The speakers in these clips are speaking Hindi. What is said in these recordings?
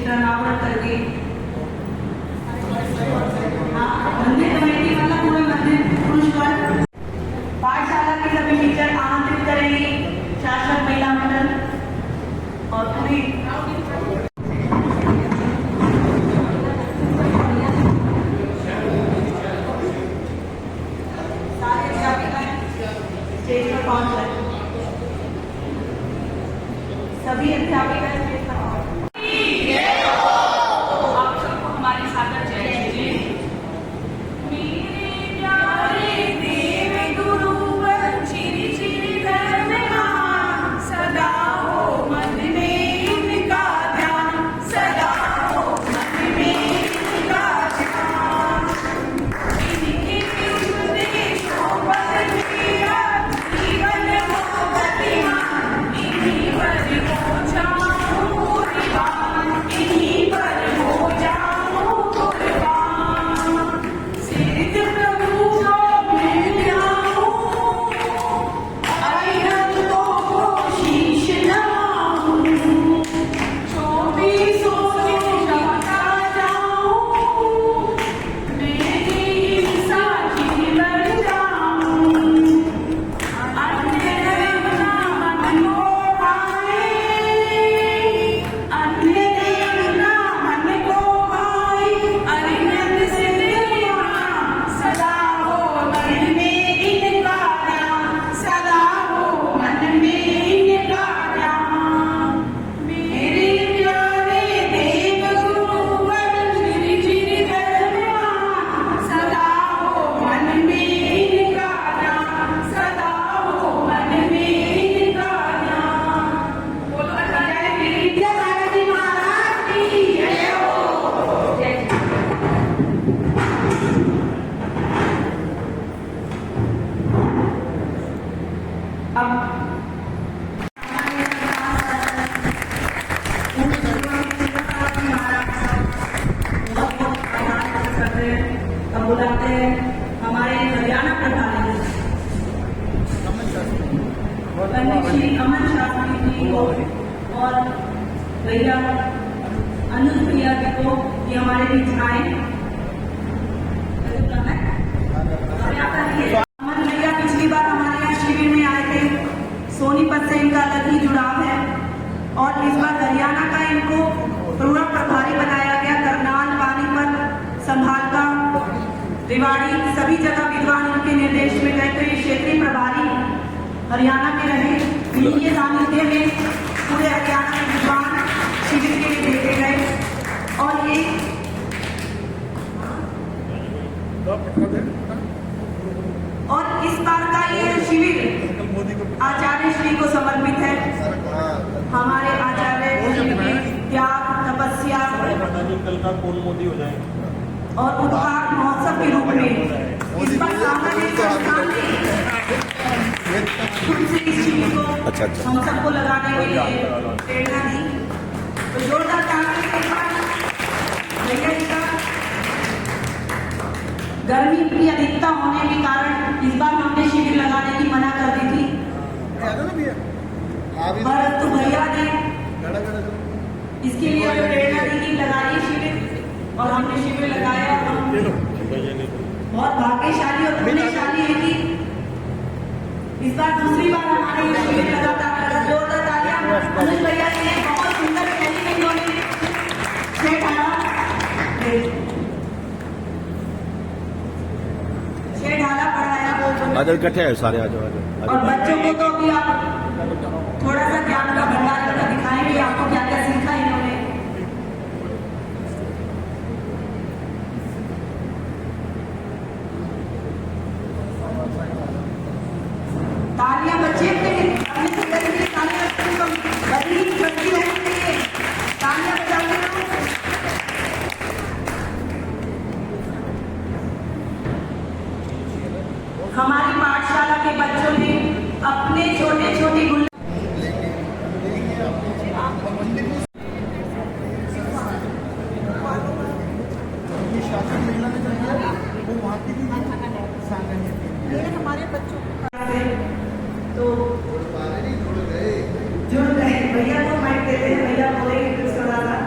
चित्र अनावरण करके मंदिर कमेटी मतलब पूरे मंदिर पुरुष वर्ग पाठशाला के सभी टीचर आमंत्रित करेंगे, शासक महिला मंडल और पूरी सारे अध्यापिकाएं स्टेज पर पहुंच गए। सभी अध्यापिका स्टेज पर आप सबको हमारे सादर जय श्री मेरे प्यारे देव गुरु श्री श्री धर्म महान सदा हो मन में इनका ध्यान, सदा हो मन में इनका ध्यान। इनके उपदेशों पर मेरा जीवन हो गतिमान, इन्हीं पर हो जाऊं कुर्बान, इन्हीं पर हो जाऊं कुर्बान। सिद्ध प्रभु को मिल जाऊं, अरिहंतों को शीश नवाऊं, चौबीसों को जपता जाऊं, मेरी साखी बन जाऊं। अन्य देव ना मन को भाए, अन्य देव ना मन को भाए, अरिहंत सिद्ध सदा हो मन में इनका ध्यान, सदा हो मन में इनका ध्यान। मेरे प्यारे देव गुरुवर श्री श्री धर्म महान, सदा हो मन में इनका ध्यान, सदा हो मन में इनका ध्यान। बोलो जय विद्या भारती महाराज की जय हो। जय अब बुलाते हैं हमारे हरियाणा प्रभारी पंडित श्री अमन शास्त्री जी को और भैया अनुज भैया जी को ये हमारे बीच आए। अमन भैया पिछली बार हमारे यहाँ शिविर में आए थे, सोनीपत से इनका अलग ही जुड़ाव है और इस बार हरियाणा का इनको पूर्व प्रभारी बनाया गया। करनाल, पानीपत, संभालका, रेवाड़ी सभी जगह विद्वान उनके निर्देश में गए, तो ये क्षेत्रीय प्रभारी हरियाणा के रहे। इनके सानिध्य में पूरे हरियाणा के विद्वान शिविर के लिए भेजे गए और ये और इस बार का ये शिविर आचार्य श्री को समर्पित है। हमारे आचार्य श्री की त्याग, तपस्या कल का कौन मोदी हो जाए और उपहार महोत्सव के रूप में इस बार सामान्य संस्थान ने खुद से इस शिविर को हम सबको लगाने के लिए प्रेरणा दी। तो जोरदार ताली के साथ भैया जी का गर्मी की अधिकता होने के कारण इस बार हमने शिविर लगाने की मना कर दी थी, परंतु भैया ने इसके लिए हमें प्रेरणा दी कि लगाइए शिविर और हमने शिविर लगाया। और हम बहुत भाग्यशाली और पुण्यशाली है कि इस बार दूसरी बार हमारे ये शिविर लगातार जोरदार तालियां अनुज भैया जी ने बहुत सुंदर शैली में इन्होंने छह ढाला पढ़ाया। आदर इकट्ठे है सारे आज और बच्चों को तो अभी आप थोड़ा सा ज्ञान का भंडार करके दिखाएंगे आपको क्या क्या सीखा इन्होंने। तालियां बच्चे अपने सुंदर के तालियां बड़ी बच्ची रहने के लिए तालियां बजाते रहो। हमारी पाठशाला के बच्चों ने अपने छोटे छोटे हमारे बच्चों तो जुड़ गए। भैया को माइक देते हैं, भैया बोलेंगे कुछ थोड़ा सा।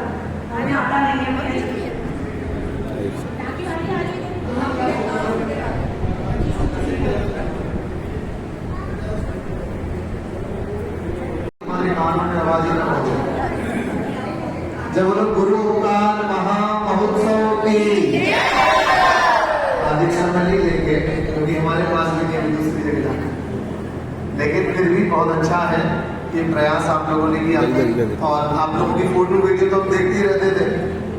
जब बोलो गुरु अवतार महामहोत्सव की दीक्षा में नहीं लेंगे क्योंकि हमारे पास भी नहीं दूसरी जगह जाना, लेकिन फिर भी बहुत अच्छा है ये प्रयास आप लोगों ने किया। और आप लोगों की फोटो वीडियो तो हम देखते ही रहते थे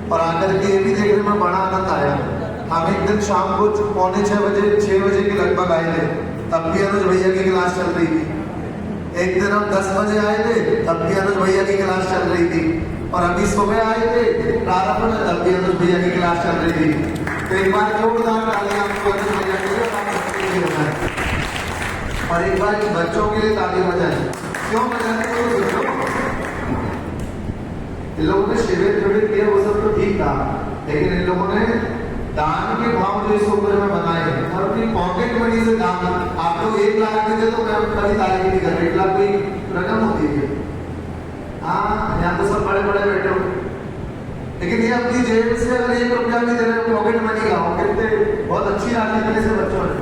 और आकर के ये भी देखने में बड़ा आनंद आया। हम एक दिन शाम को 6 बजे के लगभग आए थे, तब भी अनुज भैया की क्लास चल रही थी। एक दिन हम 10 बजे आए थे, तब भी अनुज भैया की क्लास चल रही थी। और अभी सुबह आए थे प्रारंभ में, तब भी अनुज भैया की क्लास चल रही थी। तो एक बार जोरदार तालियां आपको अनुज भैया के लिए और एक बार बच्चों के लिए ताली बजाएं। क्यों बजाते हो? इन लोगों ने शिविर जुड़े किया वो सब तो ठीक था, लेकिन इन लोगों ने दान के भाव जो इस उम्र में बनाए हैं और अपनी पॉकेट मनी से दान। आप लोग 1 लाख देते तो मैं कभी तारीफ नहीं कर रहा, 1 लाख कोई रकम होती है। हाँ, यहाँ तो सब बड़े बड़े बैठे हो, लेकिन ये अपनी जेब से अगर 1 रुपया भी दे रहे हो पॉकेट मनी का, कहते बहुत अच्छी राशि मिले से बच्चों ने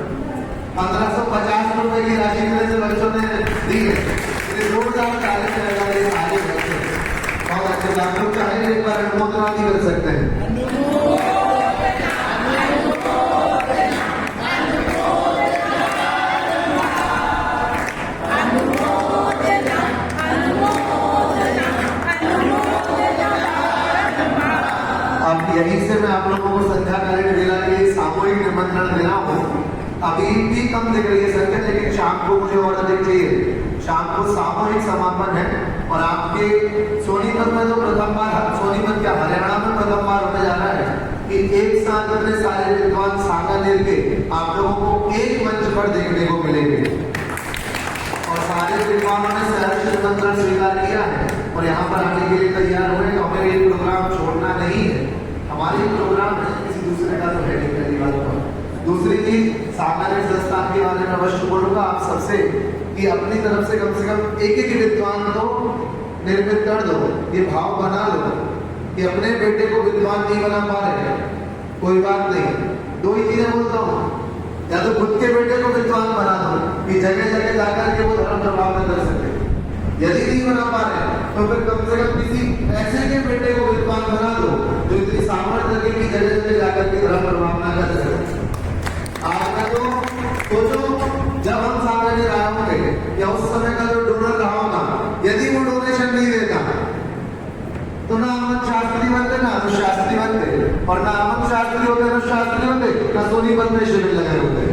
1550 रुपए की राशि मिले से बच्चों ने दी है। जोरदार ताली चलेगा ये सारे बच्चे बहुत अच्छे। आप लोग चाहे एक बार अनुमोदना भी कर सकते हैं। अब यहीं से मैं आप लोगों को संध्या कालीन मेला के लिए सामूहिक निमंत्रण देना हूँ। अभी भी कम दिख रही है संख्या, लेकिन शाम को मुझे और अधिक चाहिए। शाम को सामूहिक समापन है और आपके सोनीपत में तो प्रथम बार, सोनीपत क्या हरियाणा में प्रथम बार होने जा रहा है कि एक साथ अपने सारे विद्वान सागा लेके आप लोगों को एक मंच पर देखने को मिलेंगे। और सारे विद्वानों ने सहर्ष निमंत्रण स्वीकार किया है और यहाँ पर आने के लिए तैयार हुए। तो हमें ये प्रोग्राम छोड़ना नहीं है, हमारे प्रोग्राम किसी दूसरे का तो है नहीं। पहली बात तो दूसरी चीज, सामान्य संस्थान के बारे में अवश्य बोलूंगा आप सबसे कि अपनी तरफ से कम एक विद्वान तो निर्मित कर दो। ये भाव बना लो कि अपने बेटे को विद्वान नहीं बना पा रहे, कोई बात नहीं। 2 ही चीजें बोलता हूँ, या तो खुद के बेटे को विद्वान बना दो कि जगह जगह जाकर के वो धर्म प्रभाव न कर सके। यदि नहीं बना पा रहे तो फिर कम से कम किसी ऐसे के बेटे को विद्वान बना दो जो इतनी सामर्थ्य रखे कि जगह जगह जाकर के धर्म प्रभाव न कर सके। आज का तो सोचो, जब हम सामान्य रहा होंगे या उस समय का जो डोनर रहा होगा, यदि वो डोनेशन नहीं देता तो ना अमन शास्त्री बनते ना अनुज शास्त्री बनते, और ना अमन शास्त्री होते अनुज शास्त्री होते, ना सोनीपत में शिविर लगे होते।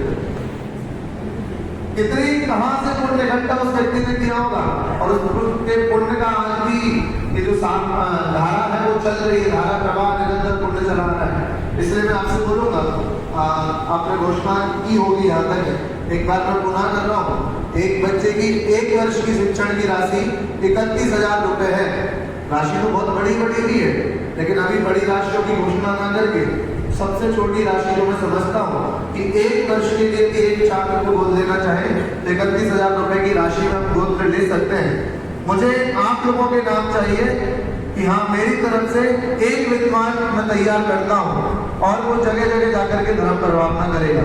कितनी कहां से पुण्य इकट्ठा उस व्यक्ति ने किया होगा। और उस के पुण्य का आज भी ये जो धारा है वो चल रही है, धारा प्रवाह निरंतर पुण्य चला रहा है। इसलिए मैं आपसे बोलूंगा, आपने घोषणा की होगी यहाँ तक, एक बार मैं पुनः कर रहा हूँ, एक बच्चे की 1 वर्ष की शिक्षण की राशि 31,000 रुपए है। राशि तो बहुत बड़ी भी है, लेकिन अभी बड़ी राशियों की घोषणा न करके सबसे छोटी राशि जो मैं समझता हूँ कि 1 वर्ष के लिए एक छात्र को गोद लेना चाहे तो 31,000 रुपए की राशि में हम गोद ले सकते हैं। मुझे आप लोगों के नाम चाहिए कि हाँ, मेरी तरफ से एक विद्वान मैं तैयार करता हूँ और वो जगह जगह जाकर के धर्म प्रभावना करेगा।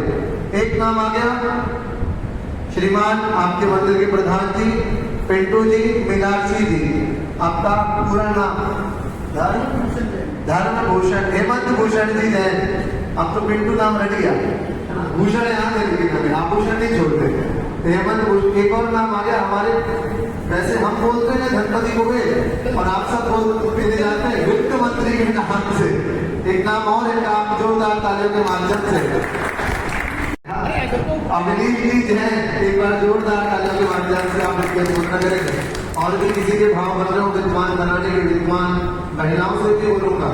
एक नाम आ गया, श्रीमान आपके मंदिर के प्रधान जी पिंटू जी मीनाक्षी जी। आपका पूरा नाम? धर्म भूषण हेमंत भूषण जी जैन। अब तो पिंटू नाम रट गया, भूषण यहाँ दे, लेकिन आभूषण नहीं छोड़ते। हेमंत भूषण। एक और नाम आ गया हमारे, वैसे हम बोलते हैं धनपति को गए और आप सब बोलते जाते हैं वित्त मंत्री के नाम से। एक नाम और है, आप जोरदार तालियों के माध्यम से अभिनीत जी जैन, एक बार जोरदार तालियों के माध्यम से आप इसकी घोषणा करेंगे। और भी किसी के भाव बन रहे हो विद्वान बनाने के, विद्वान महिलाओं से भी बोलूंगा।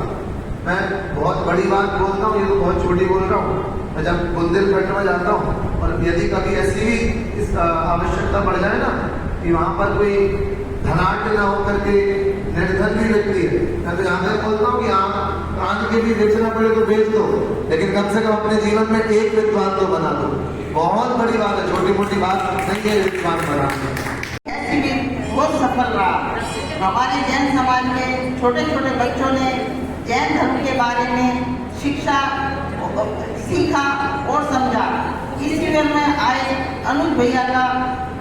मैं बहुत बड़ी बात बोलता हूँ, ये तो बहुत छोटी बोल रहा हूँ। मैं जब बुंदेलखंड में जाता हूँ और यदि कभी ऐसी भी इस आवश्यकता पड़ जाए ना कि वहां पर कोई धनाढ्य न होकर के निर्धन भी व्यक्ति है, मैं तो यहाँ तक बोलता हूँ कि आप प्राण के भी बेचना पड़े तो बेच दो, लेकिन कम से कम अपने जीवन में एक विद्वान तो बना दो। बहुत बड़ी बात है, छोटी मोटी बात नहीं है विद्वान बनाना। बहुत सफल रहा। हमारे जैन समाज में छोटे छोटे बच्चों ने जैन धर्म के बारे में शिक्षा सीखा और समझा। इस शिविर में आए अनुज भैया का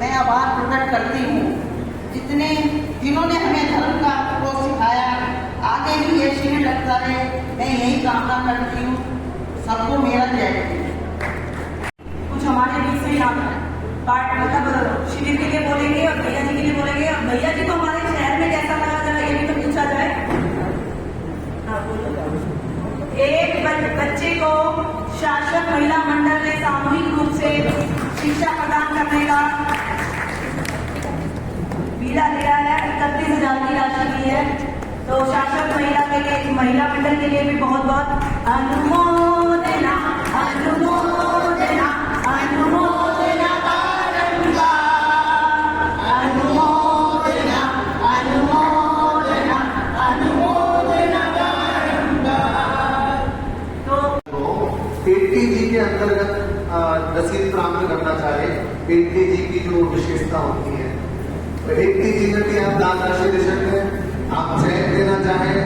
मैं आभार प्रकट करती हूँ, जिन्होंने हमें धर्म का को सिखाया। आगे भी ये शिविर लगता रहे, मैं यही कामना करती हूँ। सबको मेरा जय। कुछ हमारे बीच में यहाँ मतलब शिविर के लिए बोलेंगे और भैया जी के लिए बोलेंगे। और भैया जी को हमारे शहर में कैसा लगा जरा ये भी तो पूछा जाए। हाँ बोलो। एक बच्चे को शासक महिला मंडल ने सामूहिक रूप से शिक्षा प्रदान करने का बीड़ा लिया है। 31,000 की राशि दी है। तो शासक महिला के लिए, महिला मंडल के लिए भी बहुत बहुत अनुमोदना अनुमोदना अनुमोदना बारंबार, अनुमोदना अनुमोदना अनुमोदना बारंबार। तो 80G के अंतर्गत रसीद प्राप्त करना चाहे, 80G की जो विशेषता होती है, तो 80G में भी आप दान राशि दे सकते हैं। आप चेक देना चाहें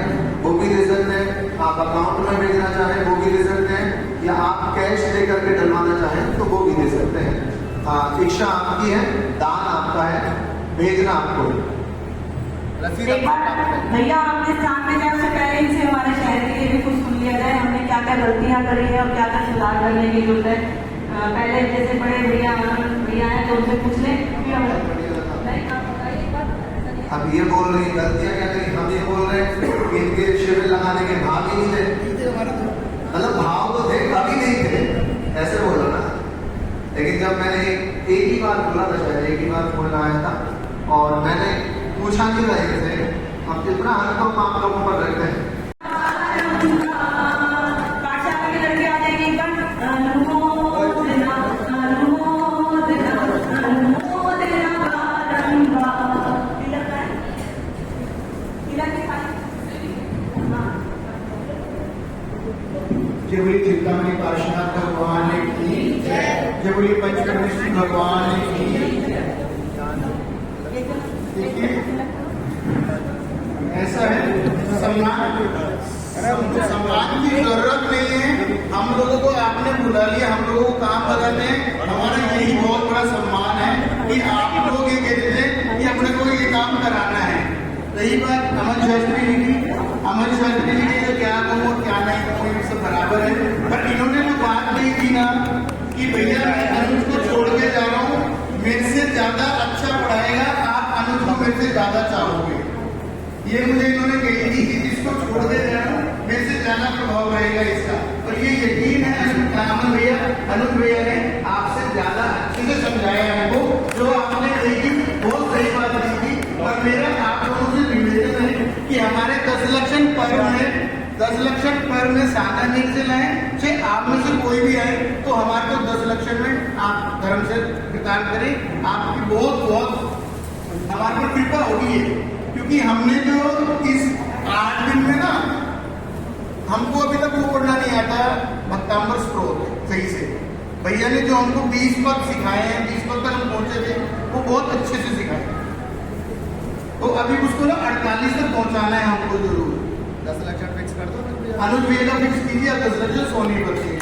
वो भी दे सकते हैं, आप अकाउंट में भेजना चाहें वो भी दे सकते हैं, या आप कैश दे करके डलवाना चाहें तो वो भी दे सकते हैं। इच्छा आपकी है, दान आपका है, भेजना आपको। एक बार भैया अपने स्थान में जाए उससे पहले इनसे हमारे शहर के लिए भी कुछ सुन लिया जाए। हमने क्या क्या गलतियां करी है और क्या क्या सुधार करने की जरूरत है। पहले जैसे बड़े भैया हैं तो उनसे पूछ लें। अब ये बोल रही गलतियां क्या करी, हम ये बोल रहे हैं कि इनके शिविर लगाने के भाव ही नहीं थे। मतलब भाव तो थे, कभी नहीं थे, ऐसे बोलो ना। लेकिन जब मैंने एक ही बार बोला था, शायद एक ही बार फोन आया था और मैंने पूछा नहीं रहे थे, अब जितना अनुभव आप लोगों पर रखते हैं। पाठशाला के लड़के आ जाएंगे एक बार। अनुमोदना अनुमोदना अनुमोदना बारंबार। जय बोली चिंतामणि पार्श्वनाथ भगवान की जय। जय बोली पंचकर्मेश्वर भगवान की। देखिए ऐसा है, सम्मान की जरूरत नहीं है। हम लोगों को आपने बुला लिया, हम लोगों को काम लगाते हैं। हमारा यही बहुत बड़ा सम्मान है कि आप लोग ये कहते थे कि अपने को ये काम कराना है। रही बात अमन शास्त्री जी की, अमन शास्त्री जी ने तो क्या कहूँ और क्या नहीं कहूँ, ये सब बराबर है। पर इन्होंने जो बात नहीं की ना कि भैया मैं अनुज को छोड़ के जा रहा हूँ, मेरे से ज्यादा अच्छा पढ़ाएगा, आप अनुज को मेरे से ज्यादा चाहोगे, ये मुझे इन्होंने कही थी कि जिसको छोड़ दे जा रहा हूँ मेरे से ज्यादा प्रभाव रहेगा इसका। और ये यकीन है अमन भैया, अनुज भैया ने आपसे ज्यादा अच्छे से समझाया है वो, जो आपने देखी बहुत सही बात की थी। और मेरा आप लोगों से निवेदन है कि हमारे 10 लक्षण पर्व है, 10 लक्षण पर्व में सादा नील से लाए, चाहे आप में से कोई भी आए तो हमारे को 10 लक्षण में आप धर्म से विकार करें। आपकी बहुत बहुत हमारे पर कृपा होगी है, क्योंकि हमने जो इस 8 दिन में ना, हमको अभी तक वो पढ़ना नहीं आता भक्तांबर स्त्रोत सही से। भैया ने जो हमको 20 पद सिखाए हैं, 20 पद तक हम पहुंचे थे, वो बहुत अच्छे से सिखाए। तो अभी उसको ना 48 तक पहुंचाना है हमको जरूर। 10 लक्षण फिक्स कर दो अनुज भैया का, फिक्स कीजिए 10 लक्षण सोनी पर कीजिए।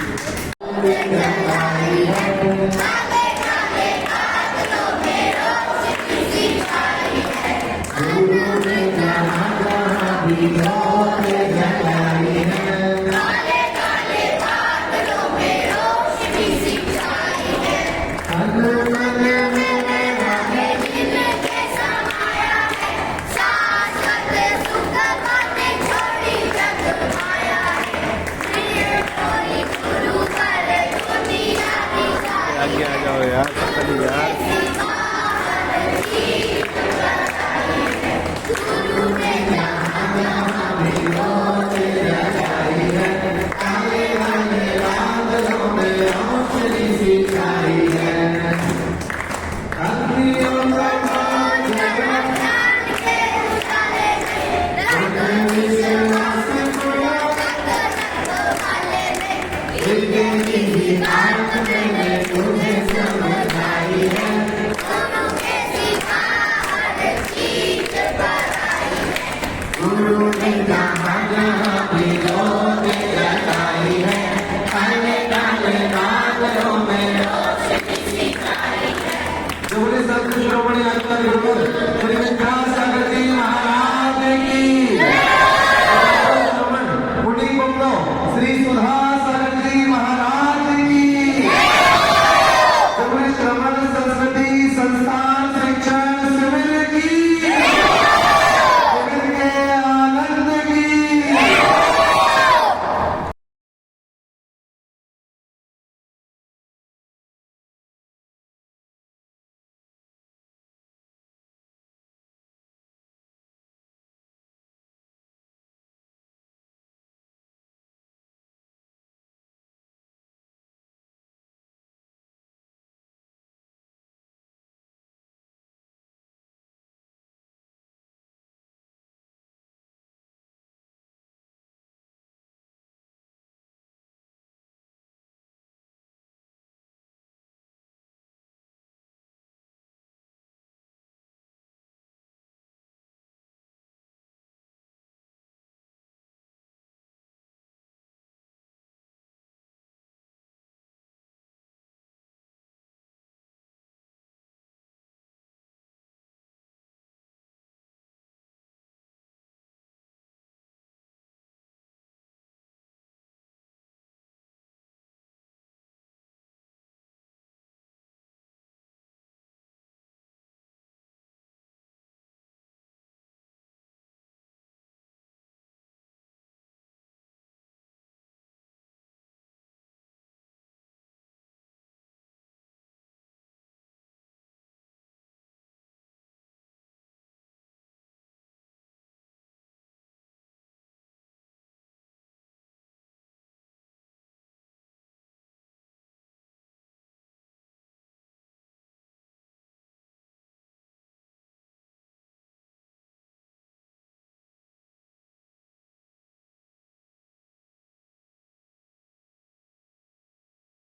शिरोमणि आचार्य